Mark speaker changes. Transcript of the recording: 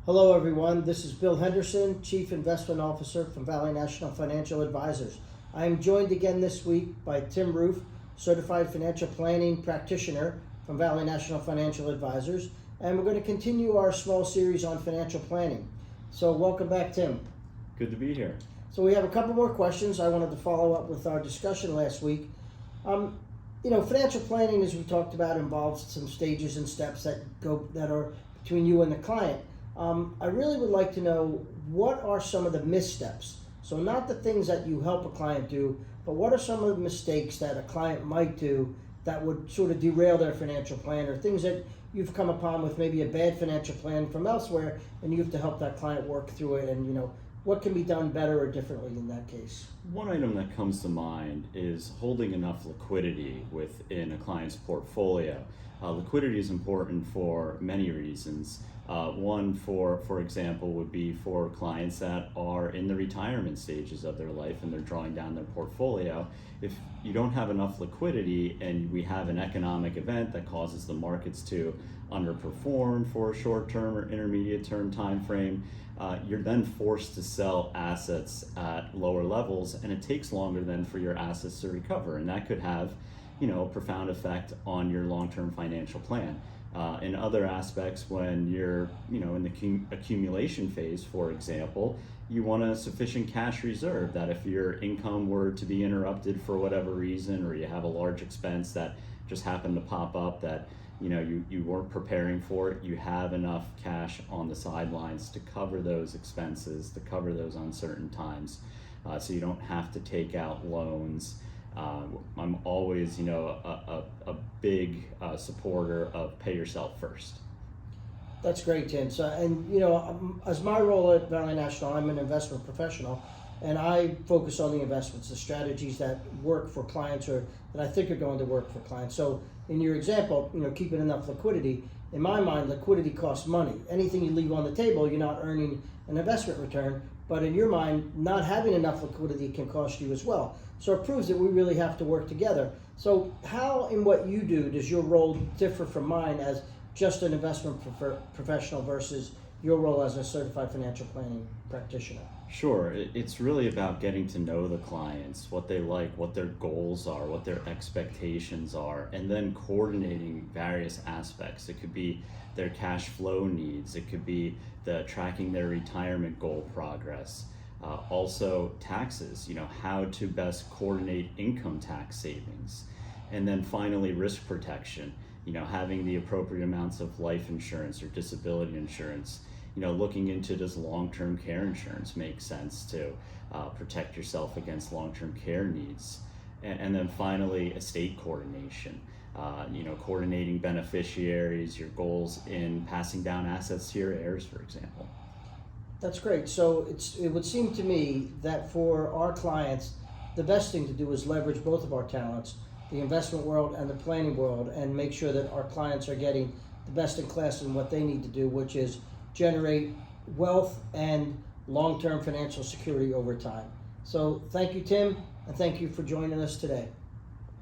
Speaker 1: Hello everyone, this is Bill Henderson, Chief Investment Officer from Valley National Financial Advisors. I am joined again this week by Tim Roof, Certified Financial Planning Practitioner from Valley National Financial Advisors, and we're going to continue our small series on financial planning. So welcome back, Tim.
Speaker 2: Good to be here.
Speaker 1: So we have a couple more questions. I wanted to follow up with our discussion last week. Financial planning, as we talked about, involves some stages and steps that are between you and the client. I really would like to know, what are some of the missteps? So not the things that you help a client do, but what are some of the mistakes that a client might do that would sort of derail their financial plan, or things that you've come upon with maybe a bad financial plan from elsewhere and you have to help that client work through it, and what can be done better or differently in that case?
Speaker 2: One item that comes to mind is holding enough liquidity within a client's portfolio. Liquidity is important for many reasons. One, for example, would be for clients that are in the retirement stages of their life and they're drawing down their portfolio. If you don't have enough liquidity and we have an economic event that causes the markets to underperform for a short-term or intermediate-term time frame, you're then forced to sell assets at lower levels, and it takes longer then for your assets to recover, and that could have a profound effect on your long-term financial plan. In other aspects, when you're in the accumulation phase, for example, you want a sufficient cash reserve that if your income were to be interrupted for whatever reason, or you have a large expense that just happened to pop up that you weren't preparing for it, you have enough cash on the sidelines to cover those expenses, to cover those uncertain times, so you don't have to take out loans. I'm always, a big supporter of pay yourself first.
Speaker 1: That's great, Tim. So, as my role at Valley National, I'm an investment professional, and I focus on the investments, the strategies that work for clients, or that I think are going to work for clients. So, in your example, keeping enough liquidity. In my mind, liquidity costs money. Anything you leave on the table, you're not earning an investment return. But in your mind, not having enough liquidity can cost you as well. So it proves that we really have to work together. So how, in what you do, does your role differ from mine as just an investment professional versus your role as a certified financial planning practitioner?
Speaker 2: Sure, it's really about getting to know the clients, what they like, what their goals are, what their expectations are, and then coordinating various aspects. It could be their cash flow needs, it could be tracking their retirement goal progress, also taxes, how to best coordinate income tax savings, and then finally risk protection, having the appropriate amounts of life insurance or disability insurance. Looking into, does long-term care insurance make sense to protect yourself against long-term care needs? And then finally, estate coordination, coordinating beneficiaries, your goals in passing down assets to your heirs, for example.
Speaker 1: That's great. So it would seem to me that for our clients, the best thing to do is leverage both of our talents, the investment world and the planning world, and make sure that our clients are getting the best in class in what they need to do, which is generate wealth and long-term financial security over time. So thank you, Tim, and thank you for joining us today.